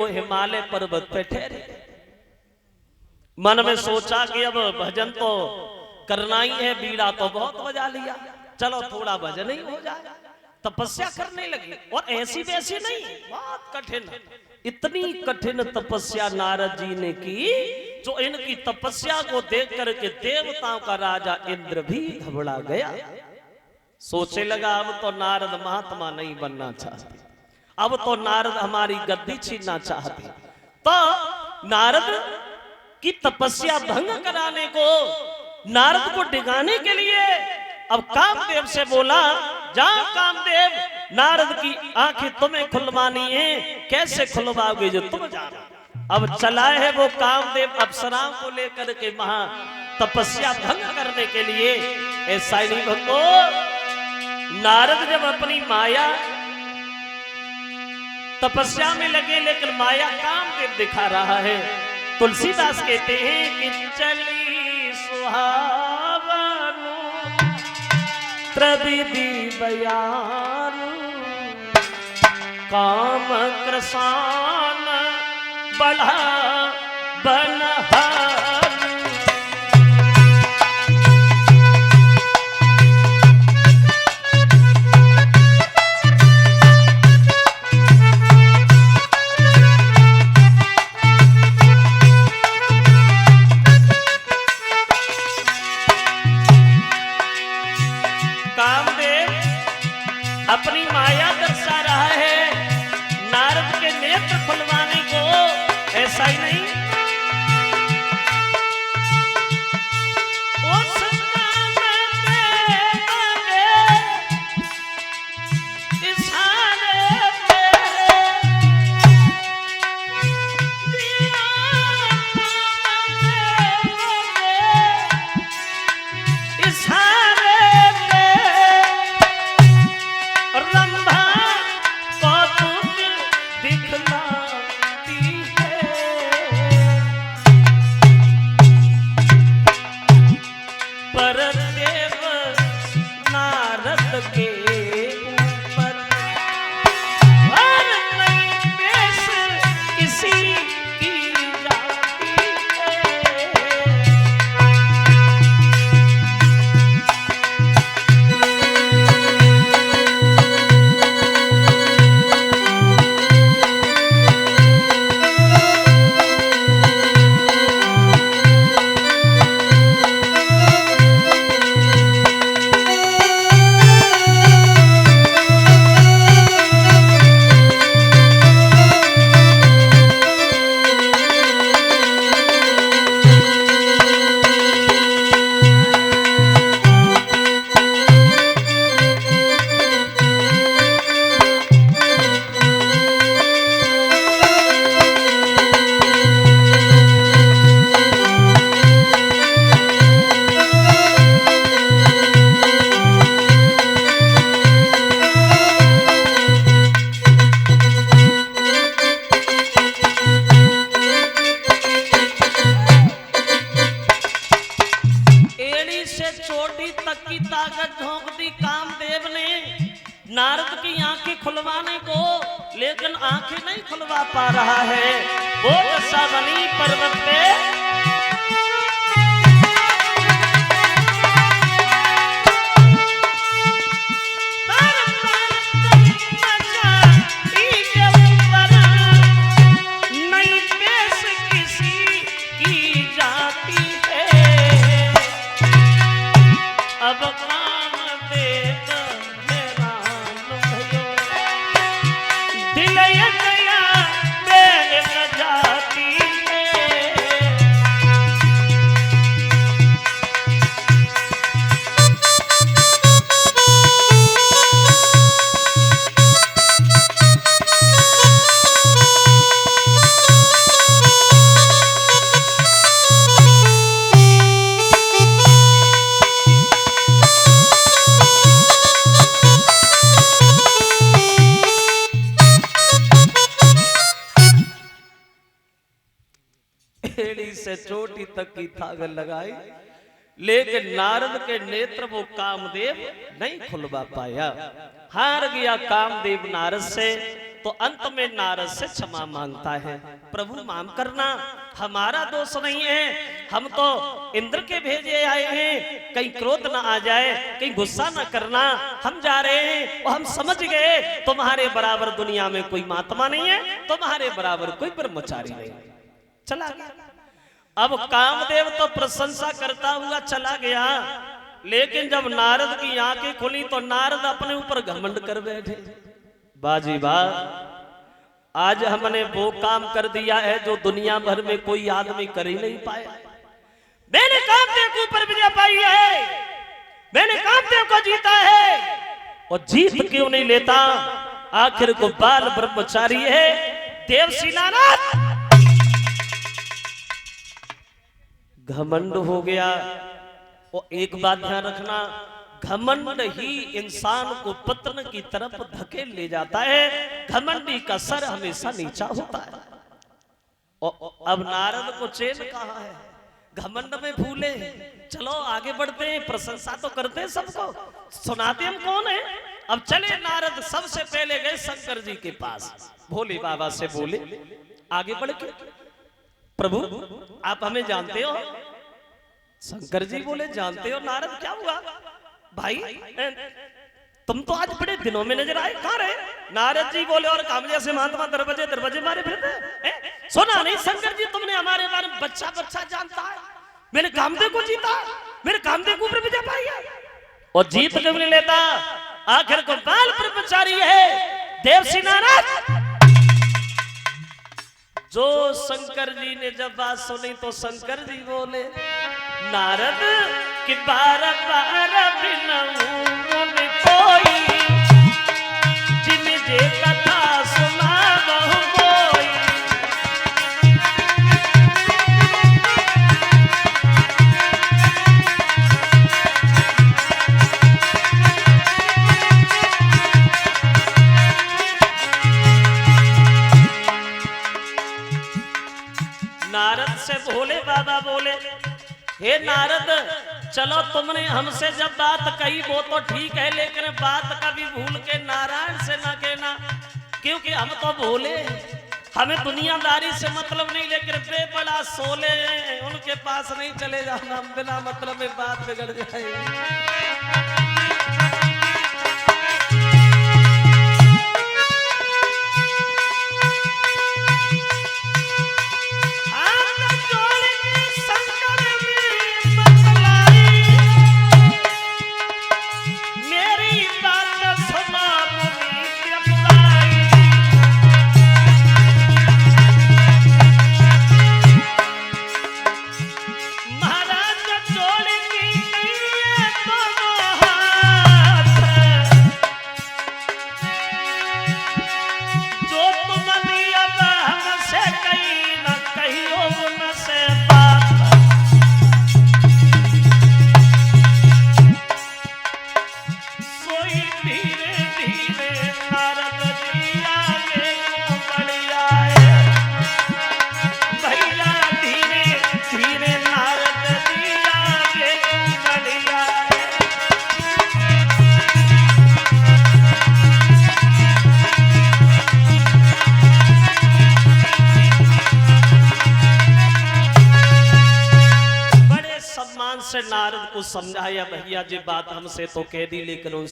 वो हिमालय पर्वत पे ठहरे। मन में सोचा कि अब भजन तो करना ही है, बीड़ा तो बहुत बजा लिया, चलो थोड़ा भजन ही हो जाए। तपस्या करने लगे, और ऐसी वैसी नहीं, बहुत कठिन, इतनी कठिन तपस्या नारद जी ने की, जो इनकी तपस्या को देख करके देवताओं का राजा इंद्र भी घबरा गया। सोचे लगा अब तो नारद महात्मा नहीं बनना चाहते, अब तो नारद हमारी गद्दी छीनना चाहते। तो नारद की तपस्या भंग कराने को, नारद को डिगाने के लिए अब कामदेव से बोला, जा कामदेव, नारद की आंखें तुम्हें खुलवानी है, कैसे खुलवाओगे जो तुम जानो। अब चला है वो कामदेव अप्सराओं को लेकर के महा तपस्या भंग करने के लिए। ऐसा ही नहीं भक्तो, नारद जब अपनी माया तपस्या में लगे, लेकिन माया कामदेव दिखा रहा है। तुलसीदास कहते हैं कि चली सुहावनु त्रिविधि बयान, काम कृसान बढ़ा बनहार। अपनी माया दर्शा रहा है नारद के नेत्र खुलवाने को। ऐसा ही नहीं, नारद की आंखें खुलवाने को, लेकिन आंखें नहीं खुलवा पा रहा है। वो सावनी पर्वत पे से चोटी तक की थागल लगाई, लेकिन नारद के नेत्र वो कामदेव नहीं खुलवा पाया। हार गया कामदेव नारद से। तो अंत में नारद से क्षमा मांगता है, प्रभु माफ करना, हमारा दोष नहीं है, हम तो इंद्र के भेजे आए हैं, कहीं क्रोध ना आ जाए, कहीं गुस्सा ना करना, हम जा रहे हैं और हम समझ गए तुम्हारे बराबर दुनिया में कोई महात्मा नहीं है, तुम्हारे बराबर कोई ब्रह्मचारी नहीं, चला गया। अब कामदेव तो प्रशंसा करता हुआ चला गया, लेकिन जब नारद की आंखें खुली तो नारद अपने ऊपर घमंड कर बैठे। बाजी बात, आज हमने वो काम कर दिया है जो दुनिया भर में कोई आदमी कर ही नहीं पाया। मैंने कामदेव के ऊपर विजय पाई है, मैंने कामदेव को जीता है, और जीत क्यों नहीं लेता? आखिर को बाल ब्रह्मचारी है देवसी नारद। घमंड हो गया। और एक बात ध्यान रखना, घमंड ही इंसान को पतन की तरफ धकेल ले जाता है, घमंडी का सर हमेशा नीचा होता है। और अब नारद को चैन कहाँ है, घमंड में भूले। चलो आगे बढ़ते हैं, प्रशंसा तो करते हैं, सबको सुनाते हम कौन है। अब चले नारद सबसे पहले गए शंकर जी के पास, भोले बाबा से बोले, आगे बढ़ के प्रभु आप हमें जानते हो? शंकर जी बोले जानते हो। नारद क्या हुआ भाई, तुम तो आज बड़े दिनों में नजर आए, कहाँ रहे? नारद जी बोले, और कामलिया से महात्मा दरवाजे दरवाजे मारे फिरते, सुना नहीं शंकर जी तुमने हमारे बारे में बच्चा बच्चा जानता है, मैंने कामदेव को जीता, मेरे कामदेव को ऊपर विजय पाई है। और जीत क्यों नहीं लेता? आखिर को बाल ब्रह्मचारी है देवसी नारद। जो शंकर जी ने जब बात सुनी तो शंकर जी बोले, नारद कि बार बार बिनऊन कोई, जिन जे कथा सुना बहु कोई। नारद से भोले बाबा बोले, हे नारद चलो तुमने हमसे जब बात कही वो तो ठीक है, लेकिन बात कभी भूल के नारायण से ना कहना, क्योंकि हम तो भोले, हमें दुनियादारी से मतलब नहीं, लेकिन वे बड़ा सोले उनके पास नहीं चले जाना, बिना मतलब में बात बिगड़ जाए। से नारद को समझाया, भैया जी बात हमसे तो कह दी, लेकिन